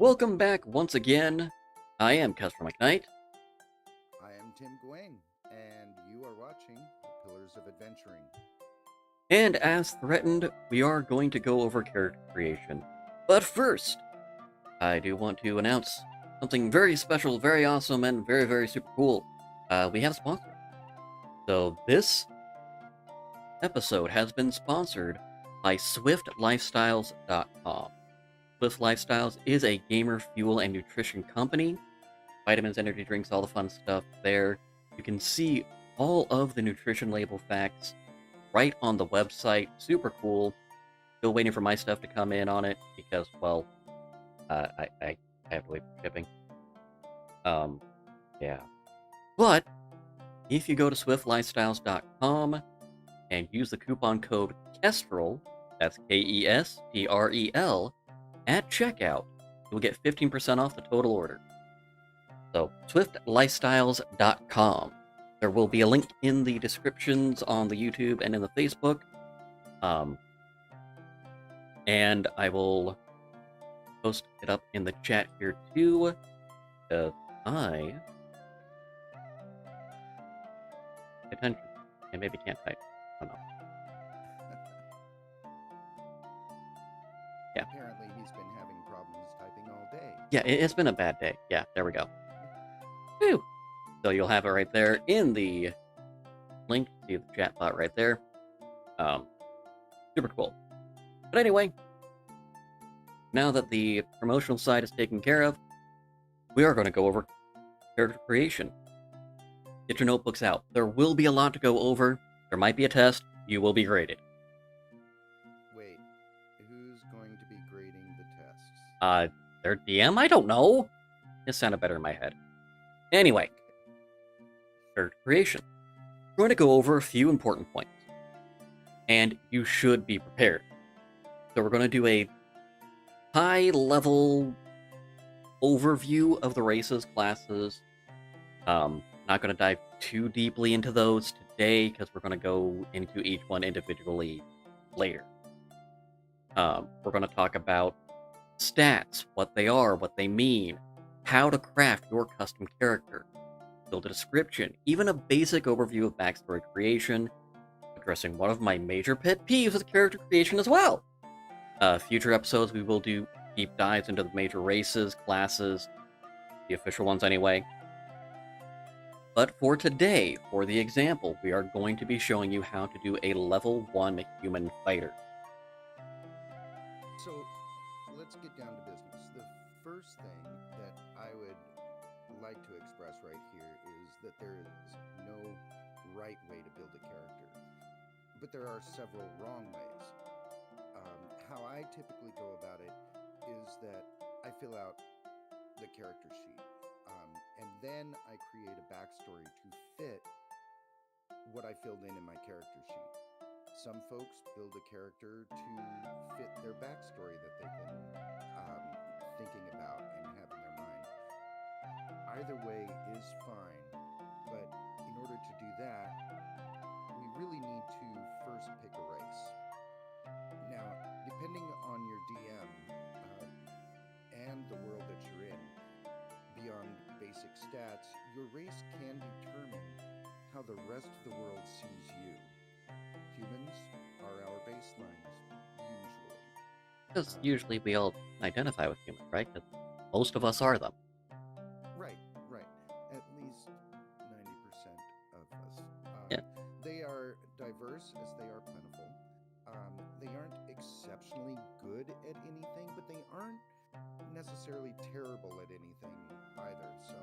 Welcome back once again. I am Kestrel and Tymm. I am Tim Gwaine, and you are watching The Pillars of Adventuring. And as threatened, we are going to go over character creation. But first, I do want to announce something very special, very awesome, and very, very super cool. We have a sponsor. So this episode has been sponsored by SwiftLifestyles.com. Swift Lifestyles is a gamer fuel and nutrition company. Vitamins, energy drinks, all the fun stuff there. You can see all of the nutrition label facts right on the website. Super cool. Still waiting for my stuff to come in on it because, well, I have to wait for shipping. Yeah. But if you go to swiftlifestyles.com and use the coupon code Kestrel, that's Kestrel, at checkout, you'll get 15% off the total order. So, swiftlifestyles.com. There will be a link in the descriptions on the YouTube and in the Facebook. And I will post it up in the chat here too. I attention and maybe can't type. I don't know. Yeah. Apparently, he's been having problems typing all day. Yeah, it's been a bad day. Yeah, there we go. Whew. So you'll have it right there in the link. See the chat bot right there. Super cool. But anyway, now that the promotional side is taken care of, we are going to go over character creation. Get your notebooks out. There will be a lot to go over. There might be a test. You will be graded. Wait, who's going to be grading the tests? Their DM? I don't know. It sounded better in my head. Anyway, character creation. We're going to go over a few important points. And you should be prepared. So we're going to do a high-level overview of the races, classes. Not going to dive too deeply into those today because we're going to go into each one individually later. We're going to talk about stats, what they are, what they mean, how to craft your custom character, build a description, even a basic overview of backstory creation, addressing one of my major pet peeves with character creation as well. Future episodes, we will do deep dives into the major races, classes, the official ones anyway. But for today, for the example, we are going to be showing you how to do a level 1 human fighter. So, let's get down to business. The first thing that I would like to express right here is that there is no right way to build a character, but there are several wrong ways. How I typically go about it is that I fill out the character sheet. And then I create a backstory to fit what I filled in my character sheet. Some folks build a character to fit their backstory that they've been thinking about and have in their mind. Either way is fine, but in order to do that, we really need to first pick a race. Now, depending on your DM and the world that you're in, beyond basic stats, your race can determine how the rest of the world sees you. Humans are our baselines, usually. Because usually we all identify with humans, right? Because most of us are them. Right. At least 90% of us. Yeah. They are diverse as they are plentiful. They aren't exceptionally good at anything, but they aren't necessarily terrible at anything either. So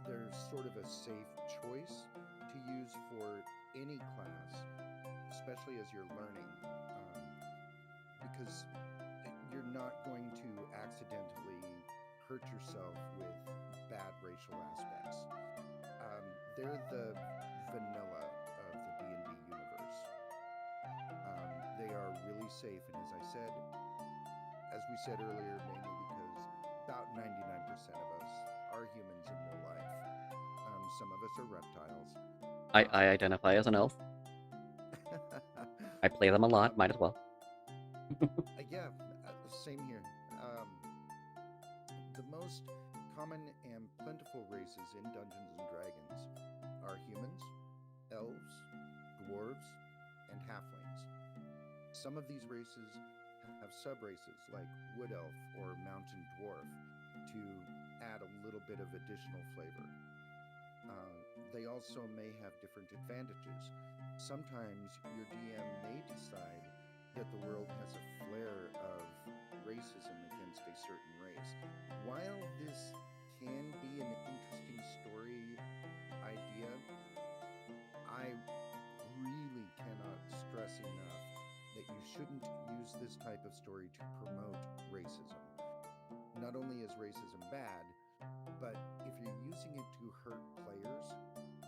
they're sort of a safe choice to use for any class, especially as you're learning, because you're not going to accidentally hurt yourself with bad racial aspects. They're the vanilla of the D&D universe. They are really safe, and as we said earlier, mainly because about 99% of us are humans in real life. Some of us are reptiles. I identify as an elf. I play them a lot, might as well. Yeah, same here. most common and plentiful races in Dungeons and Dragons are humans, elves, dwarves, and halflings. Some of these races have sub-races like Wood Elf or Mountain Dwarf to add a little bit of additional flavor. They also may have different advantages. Sometimes your DM may decide that the world has a flare of racism against a certain race. While this can be an interesting story idea, I really cannot stress enough that you shouldn't use this type of story to promote racism. Not only is racism bad, but if you're using it to hurt players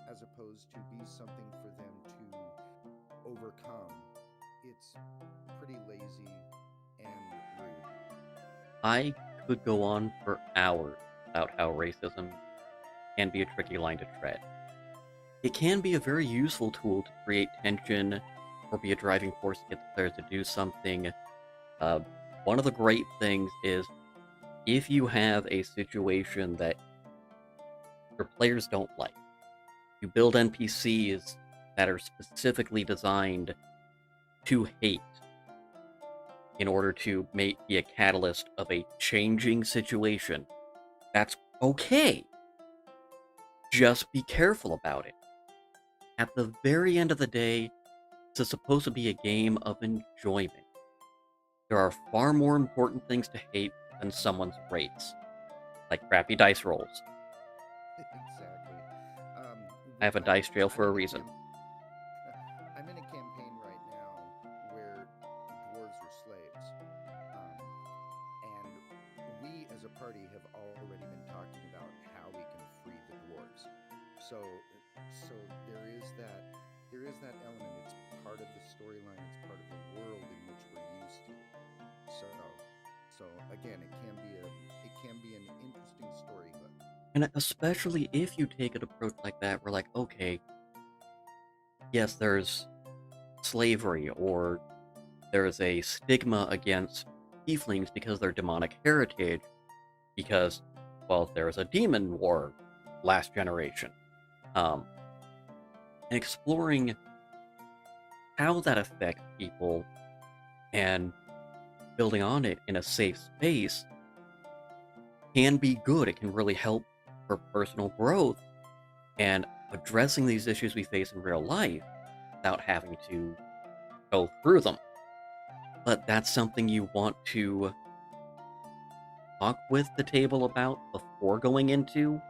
as opposed to be something for them to overcome, it's pretty lazy and rude. I could go on for hours about how racism can be a tricky line to tread. It can be a very useful tool to create tension or be a driving force to get the players to do something. Uh, One of the great things is if you have a situation that your players don't like, you build NPCs that are specifically designed to hate in order to be a catalyst of a changing situation. That's okay. Just be careful about it. At the very end of the day, this is supposed to be a game of enjoyment. There are far more important things to hate than someone's race, like crappy dice rolls. Exactly. I have a dice jail for a reason. I'm in a campaign right now where dwarves are slaves, and we as a party have already been talking about how we can free the dwarves. So, so there is that element. It's part of the storyline. It's part of the world in which we're used to. So again, it can be an interesting story hook. And especially if you take an approach like that, we're like, okay, yes, there's slavery, or there's a stigma against tieflings because of their demonic heritage, because, well, there's a demon war last generation. And exploring how that affects people and building on it in a safe space can be good. It can really help for personal growth and addressing these issues we face in real life without having to go through them. But that's something you want to talk with the table about before going into,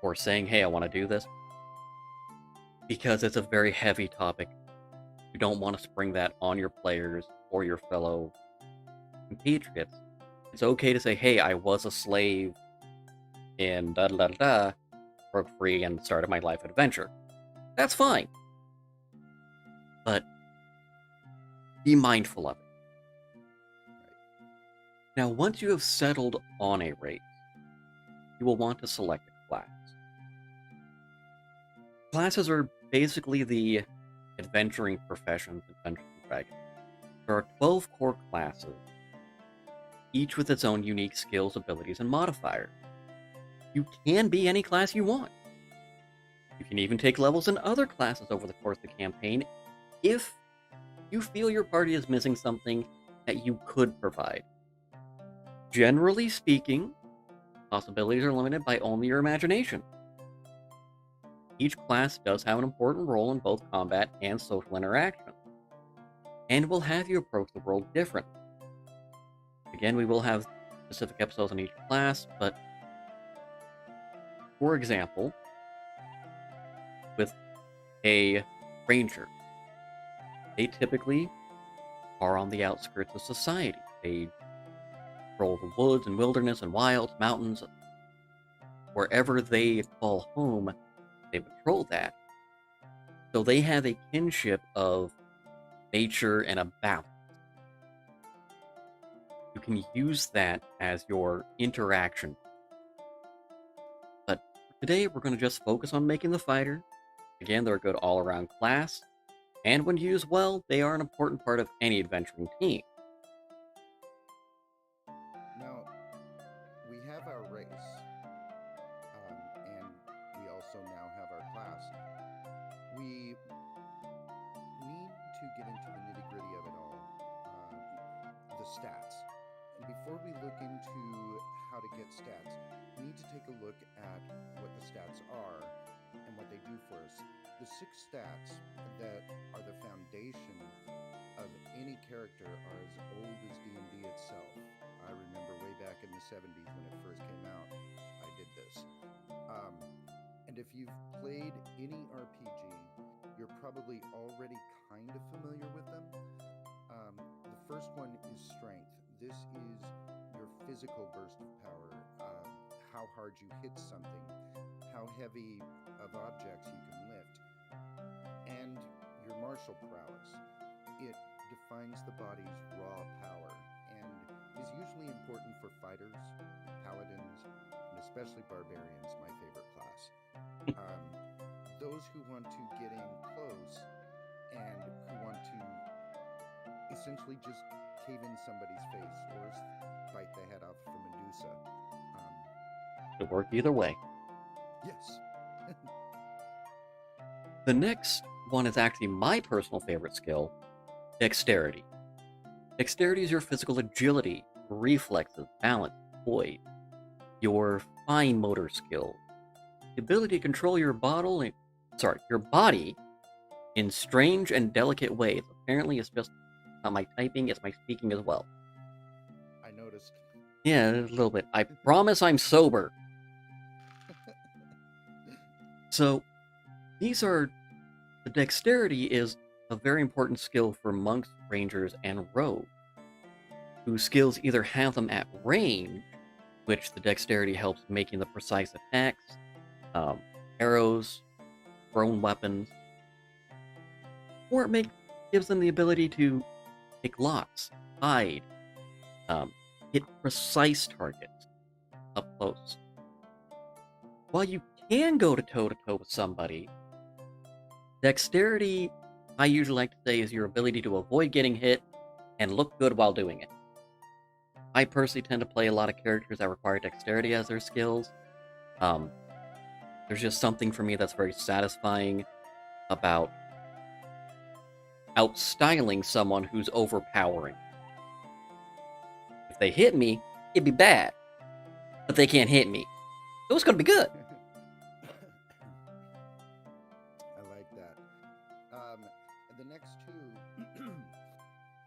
or saying, hey, I want to do this, because it's a very heavy topic. You don't want to spring that on your players or your fellow compatriots. It's okay to say, hey, I was a slave in da-da-da-da, broke free and started my life adventure. That's fine. But be mindful of it. Now, once you have settled on a race, you will want to select a class. Classes are basically the adventuring professions in Dungeons & Dragons. There are 12 core classes, each with its own unique skills, abilities, and modifiers. You can be any class you want. You can even take levels in other classes over the course of the campaign if you feel your party is missing something that you could provide. Generally speaking, possibilities are limited by only your imagination. Each class does have an important role in both combat and social interaction, and will have you approach the world differently. Again, we will have specific episodes on each class, but for example, with a ranger, they typically are on the outskirts of society. They patrol the woods and wilderness and wilds, mountains, wherever they call home, they patrol that. So they have a kinship of nature and a balance. You can use that as your interaction. But today we're going to just focus on making the fighter. Again, they're a good all-around class, and when used well, they are an important part of any adventuring team. Now, we the stats. And before we look into how to get stats, we need to take a look at what the stats are and what they do for us. The 6 stats that are the foundation of any character are as old as D&D itself. I remember way back in the 70s when it first came out, I did this. And if you've played any RPG, you're probably already kind of familiar with them. The first one is strength. This is your physical burst of power, how hard you hit something, how heavy of objects you can lift, and your martial prowess. It defines the body's raw power and is usually important for fighters, paladins, and especially barbarians, my favorite class. Those who want to get in close and who want to essentially just cave in somebody's face or bite the head off from Medusa. It work either way. Yes. The next one is actually my personal favorite skill, Dexterity. Dexterity is your physical agility, reflexes, balance, poise, your fine motor skills, the ability to control your body in strange and delicate ways. Apparently, it's just not my typing, it's my speaking as well. I noticed. Yeah, a little bit. I promise I'm sober. So, the dexterity is a very important skill for monks, rangers, and rogues, whose skills either have them at range, which the dexterity helps making the precise attacks, arrows, thrown weapons, or it gives them the ability to pick locks, hide, hit precise targets up close. While you can go toe-to-toe with somebody, dexterity, I usually like to say, is your ability to avoid getting hit and look good while doing it. I personally tend to play a lot of characters that require dexterity as their skills. There's just something for me that's very satisfying about outstyling someone who's overpowering. If they hit me, it'd be bad. But they can't hit me. So it's gonna be good. I like that. The next two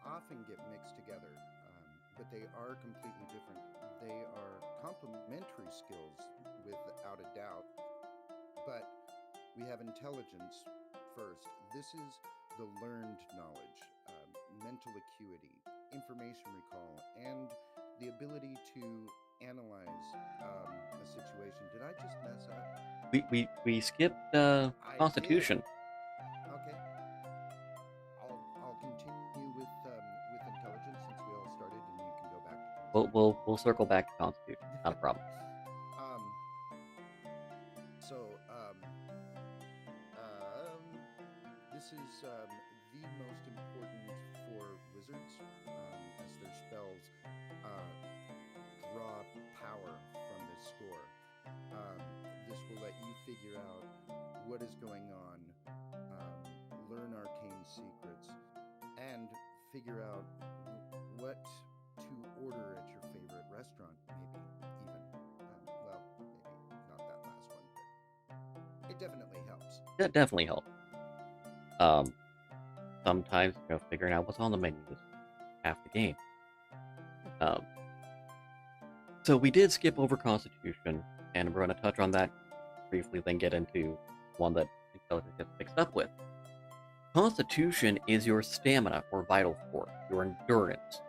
often get mixed together, but they are completely different. They are complementary skills without a doubt, but we have intelligence first. This is the learned knowledge, mental acuity, information recall, and the ability to analyze a situation. Did I just mess up? We skipped Constitution. Okay. I'll continue with intelligence since we all started, and you can go back. We'll circle back to Constitution. Not a problem. This is the most important for wizards, as their spells draw power from this score. This will let you figure out what is going on, learn arcane secrets, and figure out what to order at your favorite restaurant, maybe even. Well, maybe not that last one, but it definitely helps. That definitely helps. Sometimes, figuring out what's on the menu is half the game. So we did skip over Constitution, and we're going to touch on that briefly, then get into one that intelligence gets mixed up with. Constitution is your stamina or vital force, your endurance.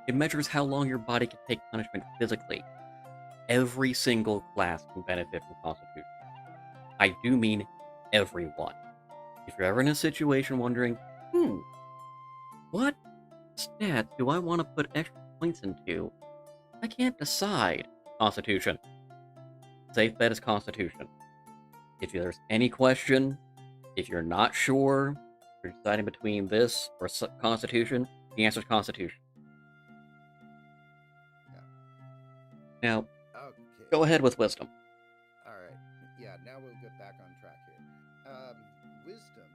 It measures how long your body can take punishment physically. Every single class can benefit from Constitution. I do mean everyone. If you're ever in a situation wondering, what stats do I want to put extra points into? I can't decide. Constitution. Safe bet is Constitution. If there's any question, if you're not sure, if you're deciding between this or Constitution, the answer is Constitution. Yeah. Now, okay. Go ahead with Wisdom. All right. Yeah, now we'll get back on track here. Wisdom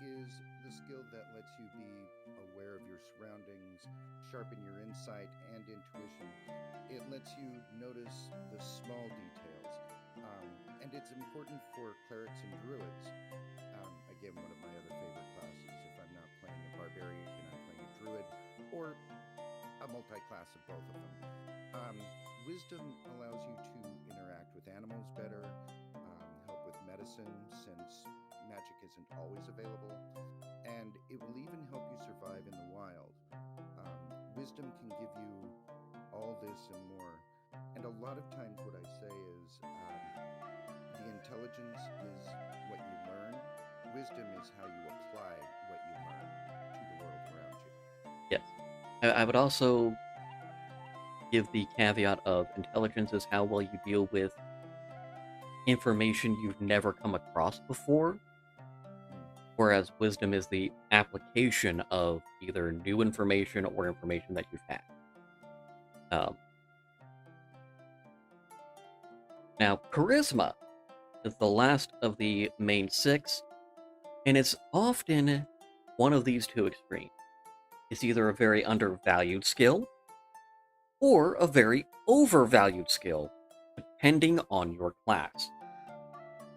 is the skill that lets you be aware of your surroundings, sharpen your insight and intuition. It lets you notice the small details. And it's important for clerics and druids. Again, one of my other favorite classes. If I'm not playing a barbarian, I'm playing a druid, or a multi-class of both of them. Wisdom allows you to interact with animals better, help with medicine since magic isn't always available, and it will even help you survive in the wild. Wisdom can give you all this and more. And a lot of times, what I say is the intelligence is what you learn, wisdom is how you apply what you learn to the world around you. Yes. I would also give the caveat of intelligence is how well you deal with information you've never come across before, whereas wisdom is the application of either new information or information that you've had. Um, Now, charisma is the last of the main six, and it's often one of these two extremes. It's either a very undervalued skill or a very overvalued skill, depending on your class.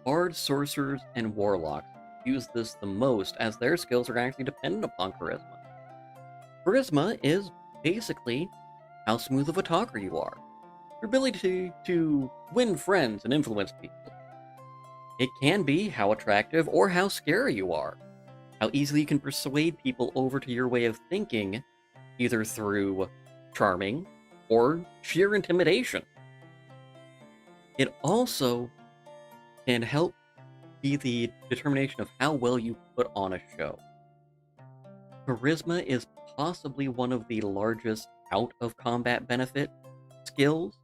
Bards, sorcerers, and warlocks use this the most as their skills are actually dependent upon charisma. Charisma is basically how smooth of a talker you are, your ability to win friends and influence people. It can be how attractive or how scary you are, how easily you can persuade people over to your way of thinking, either through charming or sheer intimidation. It also can help be the determination of how well you put on a show. Charisma is possibly one of the largest out of combat benefit skills.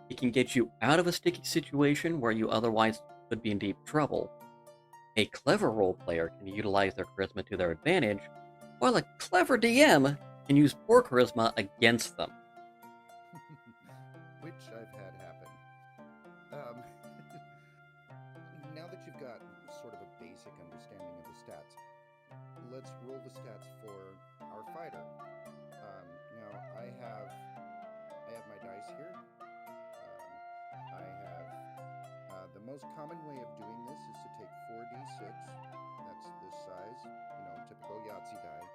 It can get you out of a sticky situation where you otherwise could be in deep trouble. A clever role player can utilize their charisma to their advantage, while a clever DM can use poor charisma against them. Which I've had happen. Now that you've got sort of a basic understanding of the stats, let's roll the stats for our fighter. Now I have my dice here. I have the most common way of doing this is to take 4d6. That's this size, typical Yahtzee die,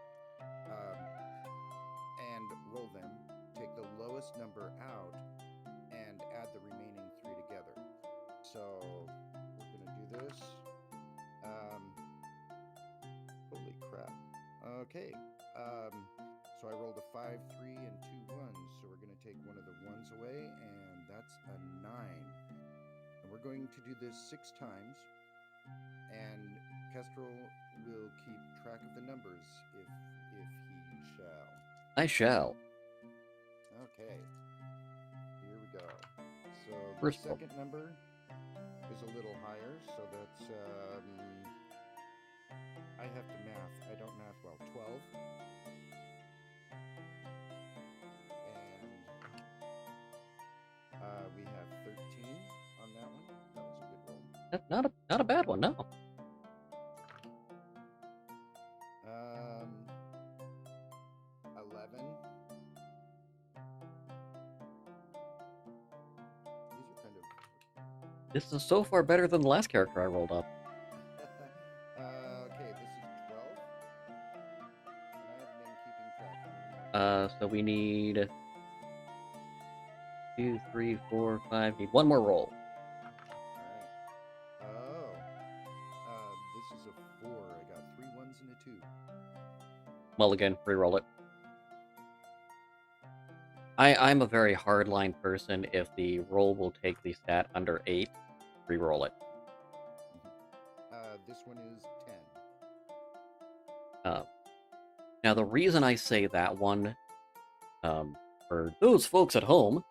and roll them. Take the lowest number out and add the remaining three together. So we're gonna do this. Holy crap. Okay. So I rolled a 5, 3, and 2 ones. So we're going to take one of the ones away, and that's a 9. And we're going to do this 6 times. And Kestrel will keep track of the numbers if he shall. I shall. Okay. Here we go. So the First roll. second number is a little higher, so that's I have to math. I don't math well. 12. And we have 13 on that one. That was a good roll. That's not a bad one, no. 11. These are kind of... This is so far better than the last character I rolled up. Okay, this is 12. And I haven't been keeping track. So we need 2, 3, 4, 5. Need one more roll. Alright. Oh. This is a 4. I got 3 ones and a 2. Mulligan, re-roll it. I'm a very hardline person. If the roll will take the stat under 8, re-roll it. This one is 10. Now, the reason I say that one, for those folks at home,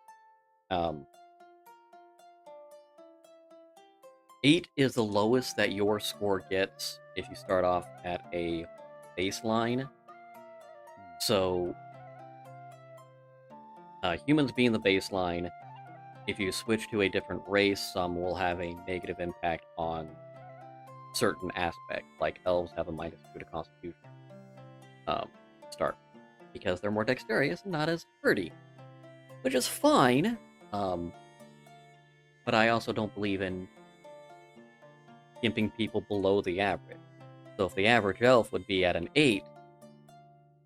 8 is the lowest that your score gets if you start off at a baseline. So, humans being the baseline, if you switch to a different race, some will have a negative impact on certain aspect, like elves have a -2 to Constitution start, because they're more dexterous and not as pretty, which is fine. But I also don't believe in gimping people below the average. So if the average elf would be at an 8,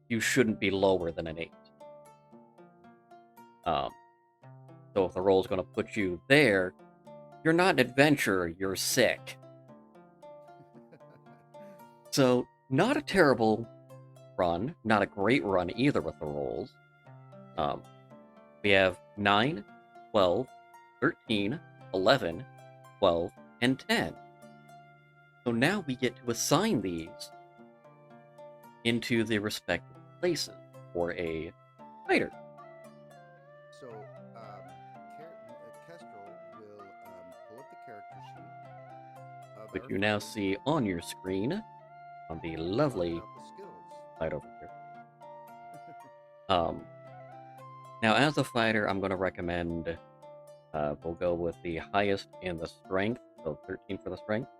you shouldn't be lower than an 8. So if the roll's going to put you there, you're not an adventurer, you're sick. So, not a terrible run, not a great run either with the rolls. We have 9, 12, 13, 11, 12, and 10. So now we get to assign these into the respective places for a fighter. So, Kestrel will pull up the character sheet of Which our you now fighter, see on your screen on the lovely talk about the skills. side over here. Now as a fighter, I'm going to recommend we'll go with the highest in the strength, so 13 for the strength.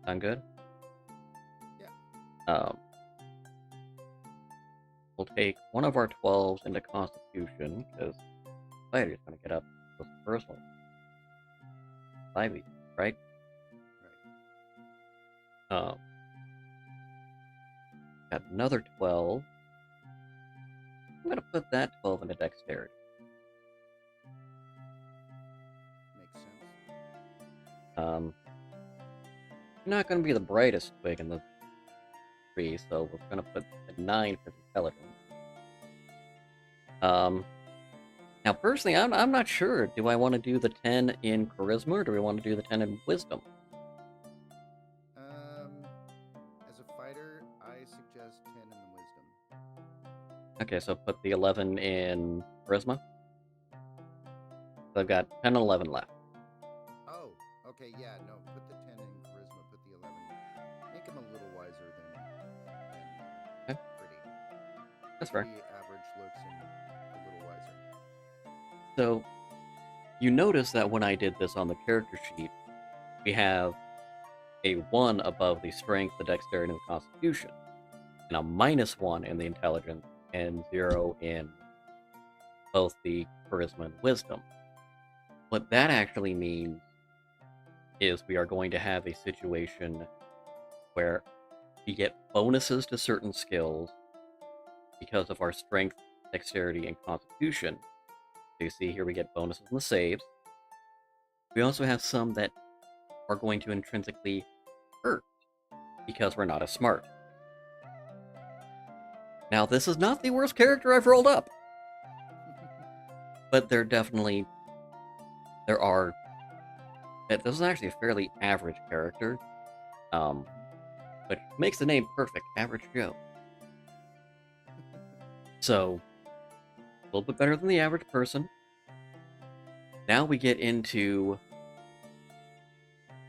Sound good? Yeah. We'll take one of our 12s into Constitution, because fighter's going to get up close to personal. 5 each, right? Right. Got another 12. I'm going to put that 12 into Dexterity. Makes sense. Not going to be the brightest twig in the tree, so we're going to put a 9 for Intelligence. Now, personally, I'm not sure. Do I want to do the 10 in Charisma, or do we want to do the 10 in Wisdom? As a fighter, I suggest 10 in the wisdom. Okay, so put the 11 in Charisma. So I've got 10 and 11 left. Oh, okay, yeah, no, put the 10 in charisma, put the 11. Make him a little wiser than Okay. pretty. That's fair. Pretty average looks and a little wiser. So, you notice that when I did this on the character sheet, we have a 1 above the Strength, the Dexterity, and the Constitution, and a -1 in the Intelligence, and 0 in both the Charisma and Wisdom. What that actually means is we are going to have a situation where we get bonuses to certain skills because of our Strength, Dexterity, and Constitution. So you see here we get bonuses in the saves. We also have some that are going to intrinsically hurt because we're not as smart. Now, this is not the worst character I've rolled up, but there are. This is actually a fairly average character, which makes the name perfect, Average Joe. So, a little bit better than the average person. Now we get into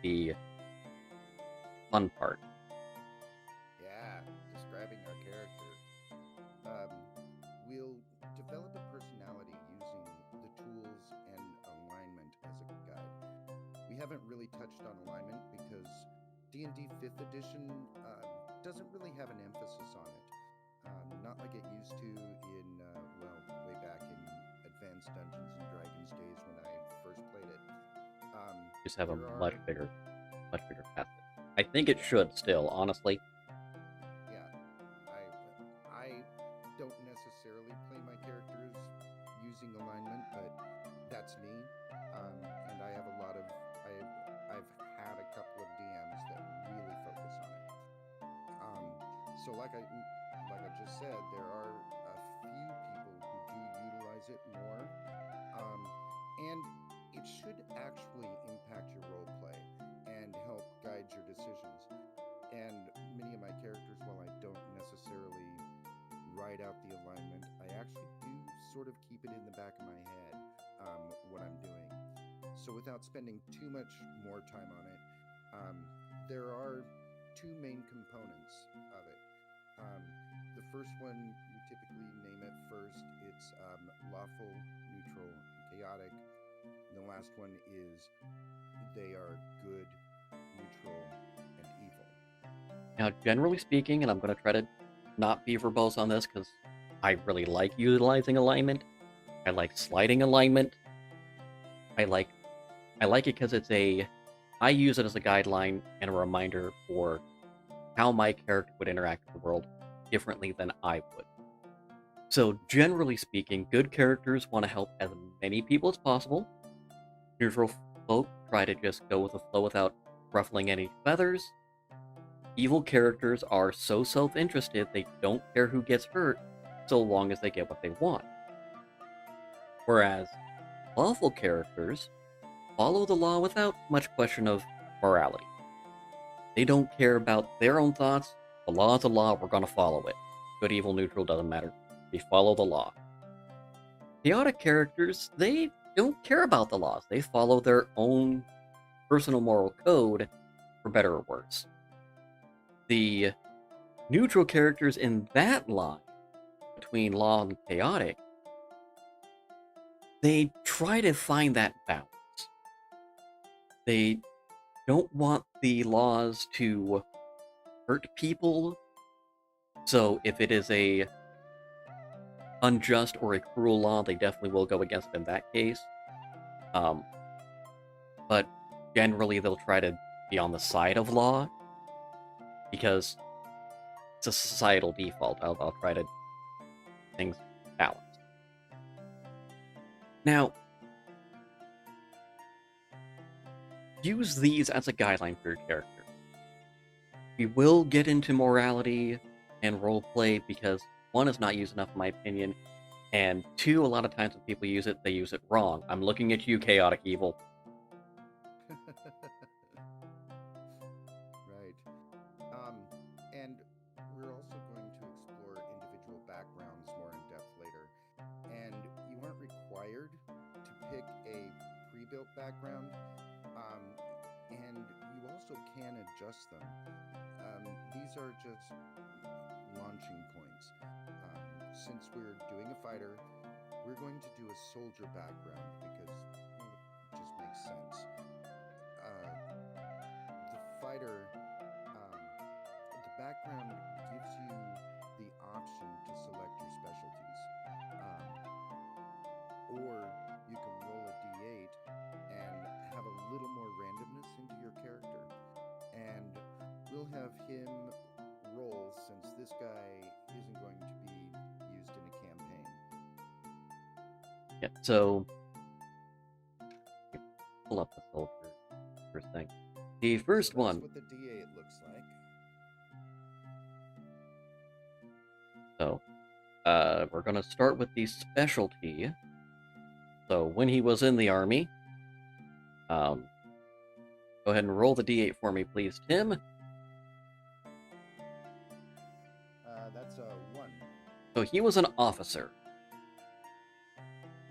the fun part. Yeah, describing our character. We'll develop a personality using the tools and alignment as a guide. We haven't really touched on alignment because D&D 5th edition doesn't really have an emphasis on it. Not like it used to in, way back in Advanced Dungeons and Dragons days when I first played it. Just have a much bigger path. I think it should still, honestly. Yeah, I don't necessarily play my characters using alignment, but that's me. And I have I've had a couple of DMs that really focus on it. So like I just said, there are a few people who do utilize it more, and it should actually impact your role play and help guide your decisions. And many of my characters, while I don't necessarily write out the alignment, I actually do sort of keep it in the back of my head what I'm doing. So without spending too much more time on it, there are two main components of it. The first one, we typically name it first. It's lawful, neutral, and chaotic. And the last one is they are good, neutral, and evil. Now, generally speaking, and I'm going to try to not be verbose on this because I really like utilizing alignment. I like sliding alignment. I like it because I use it as a guideline and a reminder for how my character would interact with the world differently than I would. So, generally speaking, good characters want to help as many people as possible. Neutral folk try to just go with the flow without ruffling any feathers. Evil characters are so self-interested they don't care who gets hurt so long as they get what they want. Whereas lawful characters follow the law without much question of morality. They don't care about their own thoughts. The law is a law, we're gonna follow it. Good, evil, neutral, doesn't matter. We follow the law. Chaotic characters, they don't care about the laws. They follow their own personal moral code, for better or worse. The neutral characters in that line, between law and chaotic, they try to find that balance. They don't want the laws to hurt people, so if it is a unjust or a cruel law, they definitely will go against it in that case. But generally they'll try to be on the side of law, because it's a societal default. I'll try to things balanced. Now, use these as a guideline for your character. We will get into morality and roleplay because one is not used enough in my opinion, and two, a lot of times when people use it, they use it wrong. I'm looking at you, chaotic evil. Right. And we're also going to explore individual backgrounds more in depth later. And you aren't required to pick a pre-built background, and you also can adjust them. These are just launching points. Since we're doing a fighter, we're going to do a soldier background because it just makes sense. The fighter, the background gives you the option to select your specialties. Or you can roll a d8 and have a little more randomness into your character. And we'll have him roll since this guy isn't going to be used in a campaign. Yeah, so pull up the soldier first thing. The first So that's one. what the d8 looks like. So, we're gonna start with the specialty. So when he was in the army, go ahead and roll the d8 for me, please, Tim. That's a 1. So he was an officer.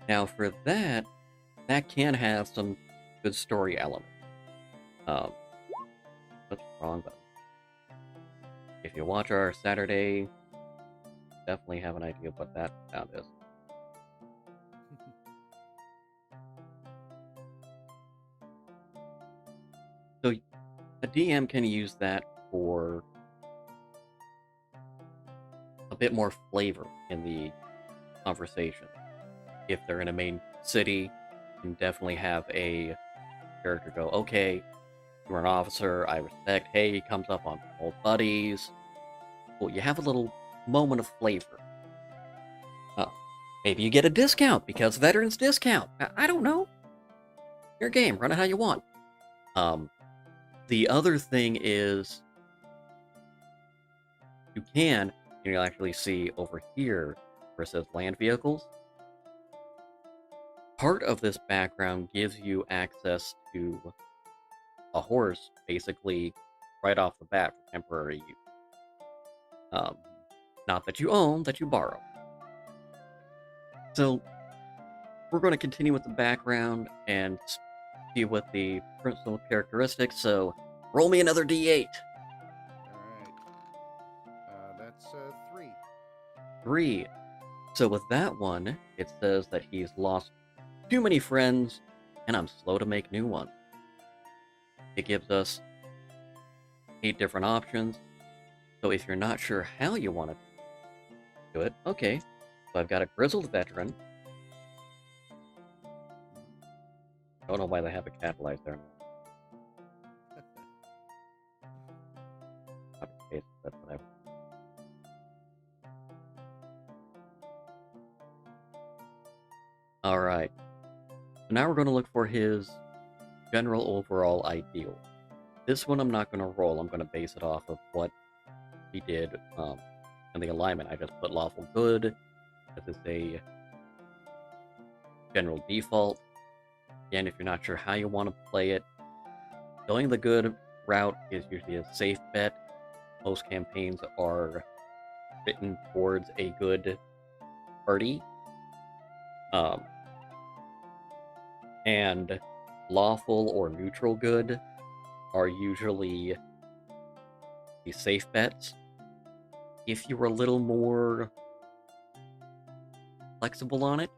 Now for that can have some good story element. What's wrong button? If you watch our Saturday, definitely have an idea of what that sound is. So a DM can use that for a bit more flavor in the conversation. If they're in a main city, you can definitely have a character go, okay, you're an officer, I respect, hey, he comes up on old buddies. Well, you have a little moment of flavor. Maybe you get a discount because veterans discount. I don't know. Your game, run it how you want. The other thing is you'll actually see over here where it says land vehicles. Part of this background gives you access to a horse, basically, right off the bat for temporary use. Not that you own, that you borrow. So, we're going to continue with the background and see what the principal characteristics. So, roll me another d8. Alright. That's 3. 3. So with that one, it says that he's lost too many friends, and I'm slow to make new ones. It gives us 8 different options. So if you're not sure how you want to do it, okay. So I've got a grizzled veteran. Don't know why they have it capitalized there. Copy paste, that's what I. All right. So now we're going to look for his general overall ideal. This one I'm not going to roll. I'm going to base it off of what he did in the alignment. I just put lawful good. This is a general default. Again, if you're not sure how you want to play it, going the good route is usually a safe bet. Most campaigns are written towards a good party. And lawful or neutral good are usually the safe bets. If you're a little more flexible on it,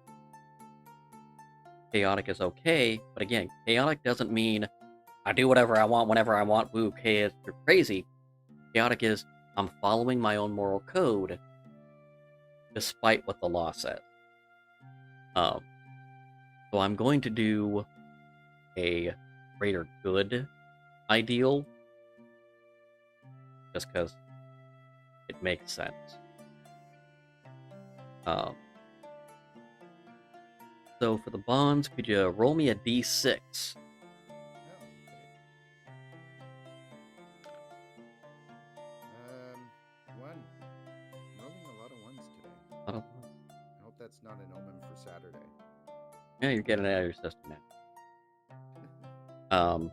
chaotic is okay. But again, chaotic doesn't mean I do whatever I want, whenever I want, woo, chaos, you're crazy. Chaotic is I'm following my own moral code despite what the law says. So I'm going to do a greater good ideal just because it makes sense. So for the bonds, could you roll me a d6? One. I'm rolling a lot of ones today. I hope that's not an omen for Saturday. Yeah, you're getting it out of your system now.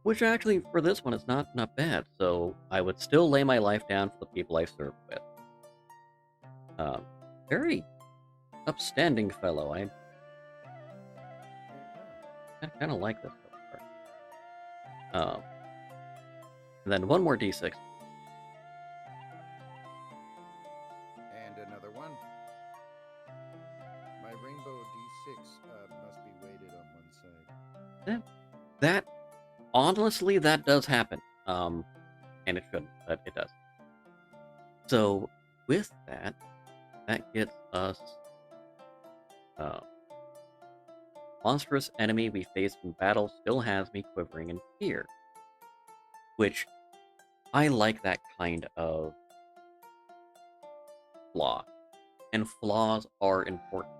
Which actually, for this one, is not bad. So I would still lay my life down for the people I served with. Very upstanding fellow. I kind of like this so far. And then one more d6. And another one. My rainbow d6 must be weighted on one side. That honestly, that does happen. And it shouldn't, but it does. So with that gets us monstrous enemy we faced in battle still has me quivering in fear. Which I like that kind of flaw. And flaws are important.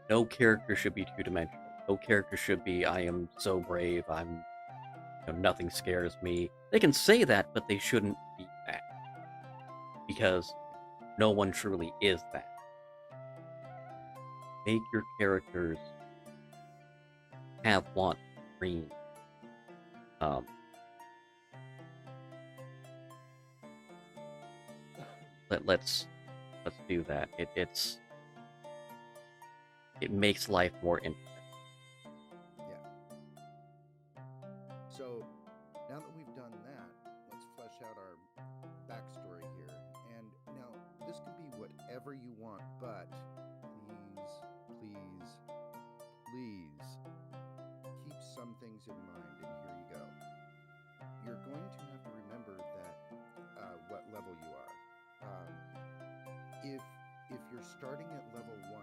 No character should be two-dimensional. No character should be, I am so brave, nothing scares me. They can say that, but they shouldn't be that. Because no one truly is that. Make your characters have wants, dreams. Let's do that. It makes life more interesting. Yeah. So now that we've done that, let's flesh out our backstory here. And now this can be whatever you want, but please keep some things in mind. And here you go. You're going to have to remember that what level you are. If you're starting at level 1,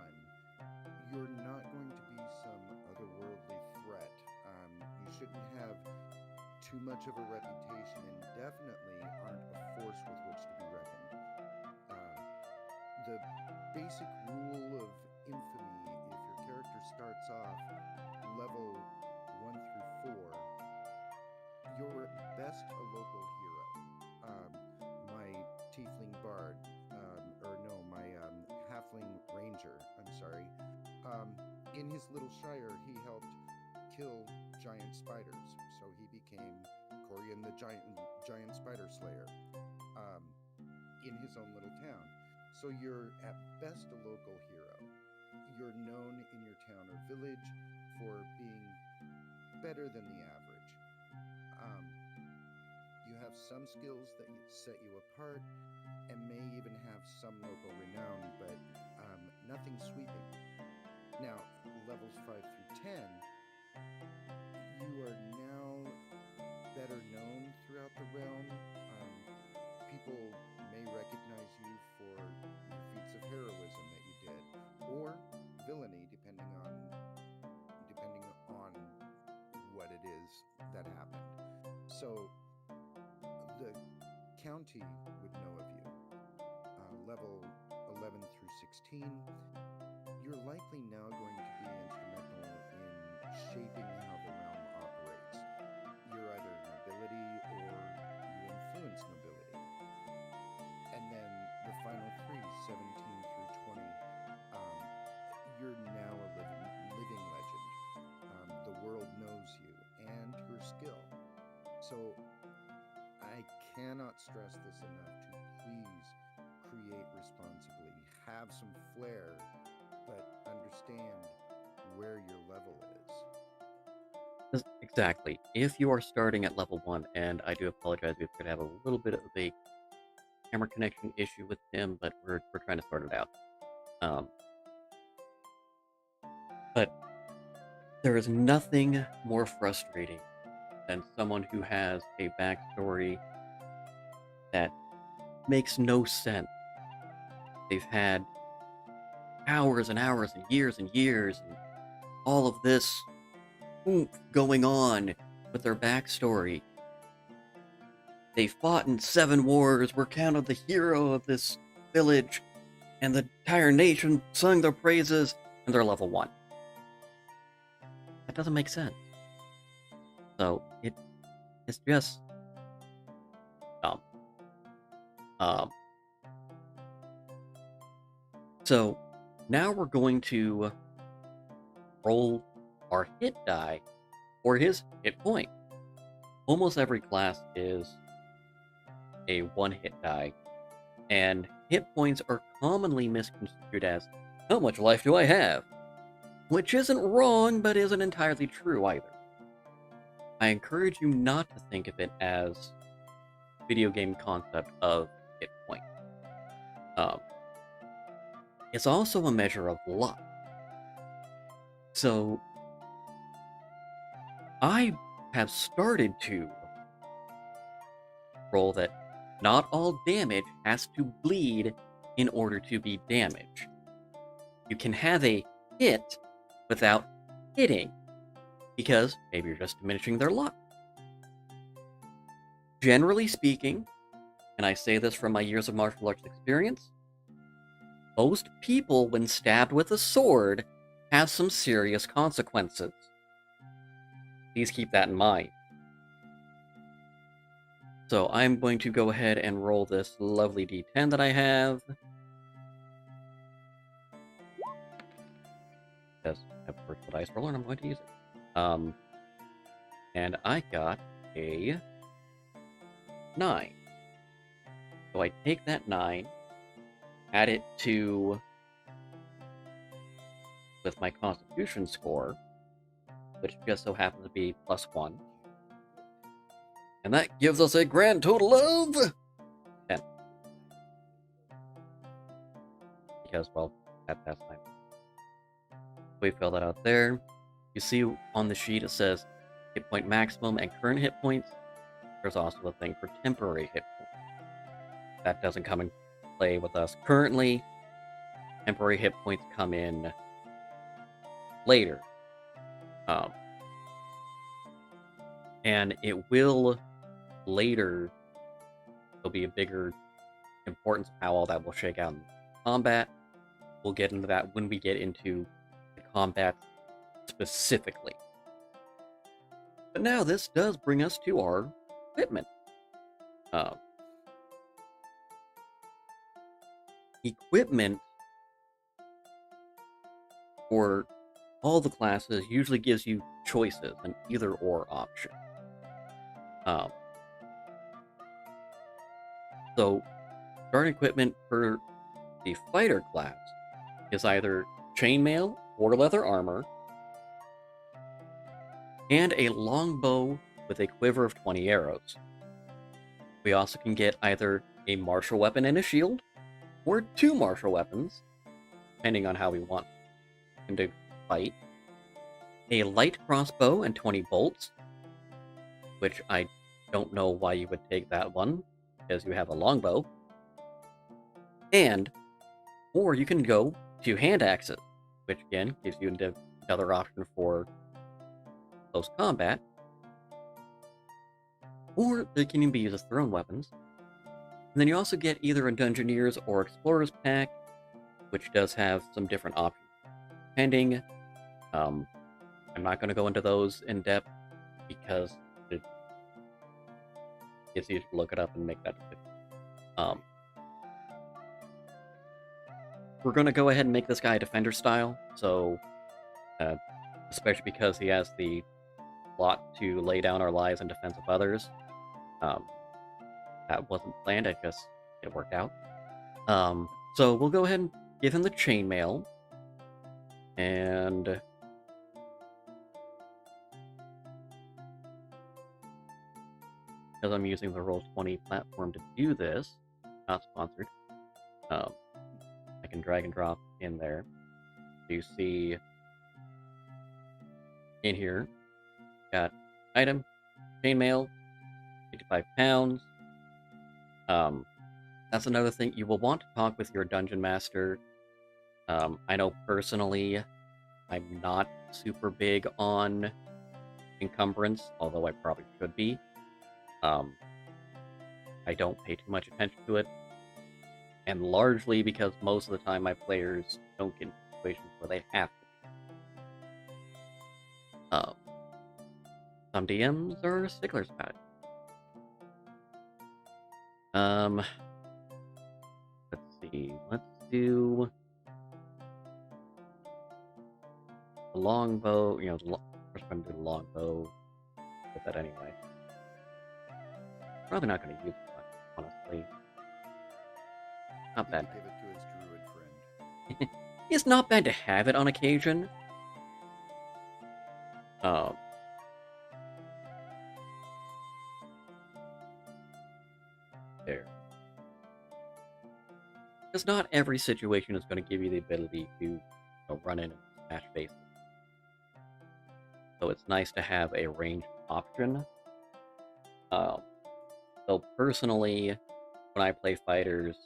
you're not going to be some otherworldly threat. You shouldn't have too much of a reputation and definitely aren't a force with which to be reckoned. The basic rule of infamy, if your character starts off level 1 through 4, you're at best a local hero. My tiefling bard, my halfling ranger, in his little shire, he helped kill giant spiders, so he became Corian the giant spider slayer in his own little town. So you're at best a local hero. You're known in your town or village for being better than the average. You have some skills that set you apart and may even have some local renown, but nothing sweeping. Now, levels 5 through 10, you are now better known throughout the realm, people may recognize you for your feats of heroism that you did, or villainy, depending on what it is that happened. So the county would know of you. Level 11 through 16, you're likely now going to be instrumental in shaping how the realm operates. You're either nobility or you influence nobility. And then the final three, 17 through 20, you're now a living legend. The world knows you and your skill. So I cannot stress this enough to please create responsibly, have some flair, but understand where your level is. Exactly. If you are starting at level 1, and I do apologize, we're going to have a little bit of a camera connection issue with him, but we're trying to sort it out. But there is nothing more frustrating than someone who has a backstory that makes no sense. They've had hours and hours and years and all of this oomph going on with their backstory. They fought in 7 wars, were counted the hero of this village, and the entire nation sung their praises, and they're level 1. That doesn't make sense. So, it's just dumb. So, now we're going to roll our hit die for his hit point. Almost every class is a 1-hit die, and hit points are commonly misconstrued as, how much life do I have? Which isn't wrong, but isn't entirely true either. I encourage you not to think of it as video game concept of hit point. It's also a measure of luck. So, I have started to roll that not all damage has to bleed in order to be damage. You can have a hit without hitting, because maybe you're just diminishing their luck. Generally speaking, and I say this from my years of martial arts experience, most people, when stabbed with a sword, have some serious consequences. Please keep that in mind. So I'm going to go ahead and roll this lovely d10 that I have. Because I have virtual dice roller and I'm going to use it. And I got a 9. So I take that 9, add it to with my constitution score, which just so happens to be +1. And that gives us a grand total of 10. Because, well, that's fine. We fill that out there. You see on the sheet it says hit point maximum and current hit points. There's also a thing for temporary hit points. That doesn't come in play with us currently. Temporary hit points come in later. And it will later, there'll be a bigger importance of how all that will shake out in combat. We'll get into that when we get into the combat specifically. But now this does bring us to our equipment. Equipment for all the classes usually gives you choices, an either-or option. So, starting equipment for the fighter class is either chainmail or leather armor, and a longbow with a quiver of 20 arrows. We also can get either a martial weapon and a shield, or 2 martial weapons, depending on how we want him to fight. A light crossbow and 20 bolts, which I Don't know why you would take that one, because you have a longbow. Or you can go to hand axes, which again gives you another option for close combat. Or they can even be used as thrown weapons. And then you also get either a Dungeoneer's or Explorer's pack, which does have some different options. Depending, I'm not going to go into those in depth because it's easy to look it up and make that decision. We're going to go ahead and make this guy a defender style, so especially because he has the lot to lay down our lives in defense of others. That wasn't planned, it worked out. So we'll go ahead and give him the chainmail, and because I'm using the Roll20 platform to do this, not sponsored, I can drag and drop in there. So you see in here, got item, chainmail, 55 pounds. That's another thing. You will want to talk with your dungeon master. I know personally, I'm not super big on encumbrance, although I probably should be. I don't pay too much attention to it, and largely because most of the time my players don't get in situations where they have to. Some DMs are sticklers about it. Let's see. Let's do the longbow. First I'm going to do the longbow. With that anyway. Probably not going to use it much, honestly. Not bad. Give it to his druid friend. It's not bad to have it on occasion. There. Because not every situation is going to give you the ability to run in and smash faces. So it's nice to have a ranged option. So personally, when I play fighters,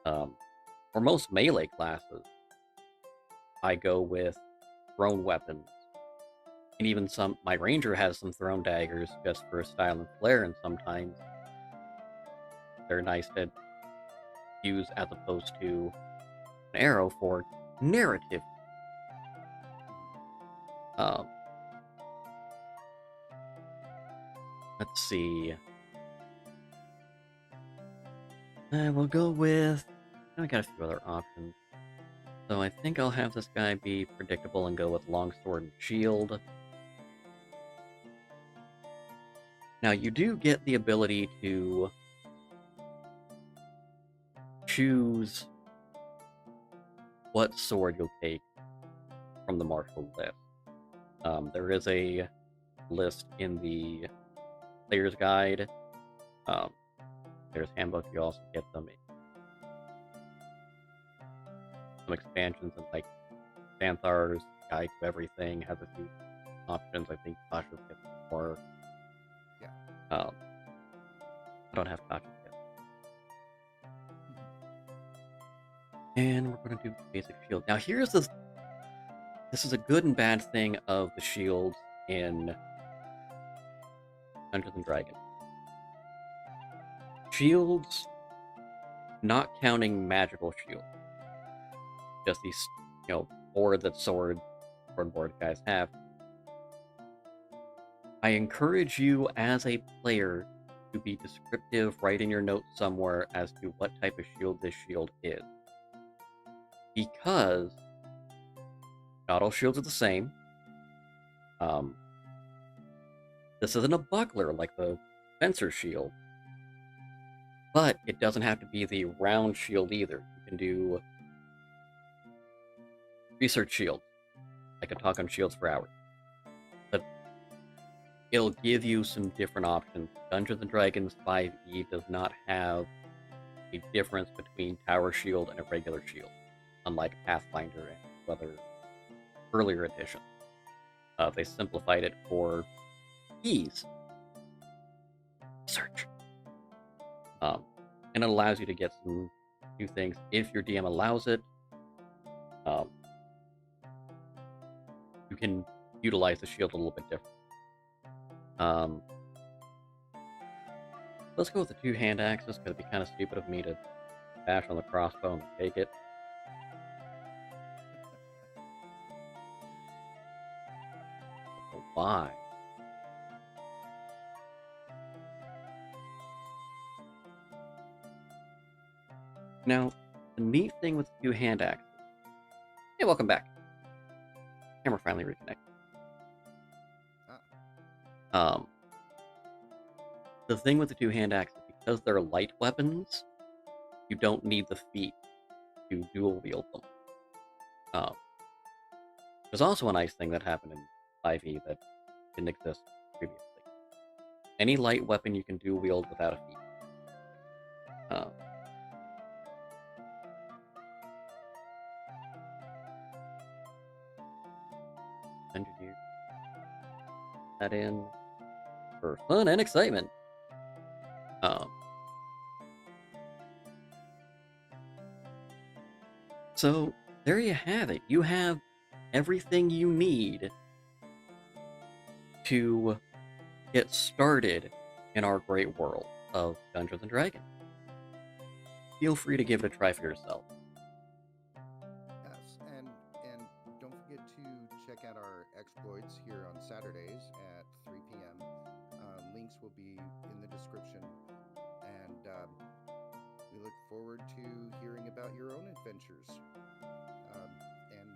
for most melee classes, I go with thrown weapons. And even my ranger has some thrown daggers just for style and flair, and sometimes they're nice to use as opposed to an arrow for narrative. Let's see. We'll go with... I got a few other options. So I think I'll have this guy be predictable and go with longsword and shield. Now, you do get the ability to choose what sword you'll take from the martial list. There is a list in the player's guide. There's handbook. You also get some expansions, and like Xanthar's Guide to Everything has a few options. I think Tasha's gets more. Yeah. I don't have Tasha's yet. And we're going to do basic shield. Now here's this. This is a good and bad thing of the shields in Dungeons and Dragons. Shields, not counting magical shields, just these, board that sword guys have. I encourage you as a player to be descriptive, write in your notes somewhere as to what type of shield this shield is. Because not all shields are the same. This isn't a buckler like the fencer shield. But it doesn't have to be the round shield either. You can do research shields. I could talk on shields for hours. But it'll give you some different options. Dungeons & Dragons 5e does not have a difference between tower shield and a regular shield, unlike Pathfinder and other earlier editions. They simplified it for ease. Um, and it allows you to get some new things if your DM allows it. Um, you can utilize the shield a little bit different. Let's go with the 2 hand axes, because it'd be kind of stupid of me to bash on the crossbow and take it. Oh, why? Now, the neat thing with the 2 hand axes. Hey, welcome back. Camera finally reconnected. The thing with the 2 hand axes, because they're light weapons, you don't need the feet to dual wield them. There's also a nice thing that happened in 5e that didn't exist previously. Any light weapon you can dual wield without a feat. Engineer that in for fun and excitement. So there you have it. You have everything you need to get started in our great world of Dungeons and Dragons. Feel free to give it a try for yourself. Yes, and don't forget to check out our exploits here on Saturdays at 3 p.m. Links will be in the description, and we look forward to hearing about your own adventures. And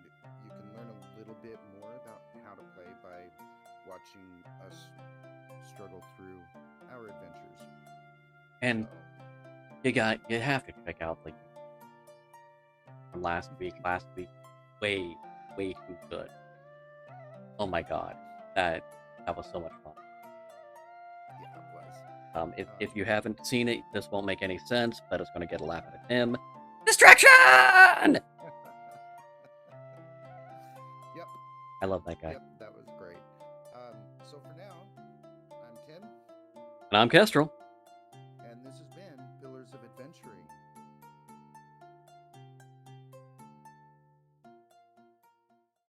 you can learn a little bit more about how to play by watching us struggle through our adventures. And you have to check out like from last week, way too good. Oh my god, that was so much fun. Yeah, it was. If you haven't seen it, this won't make any sense, but it's going to get a laugh out of Tim. Distraction! Yep. I love that guy. Yep, that was great. So for now, I'm Tim. And I'm Kestrel.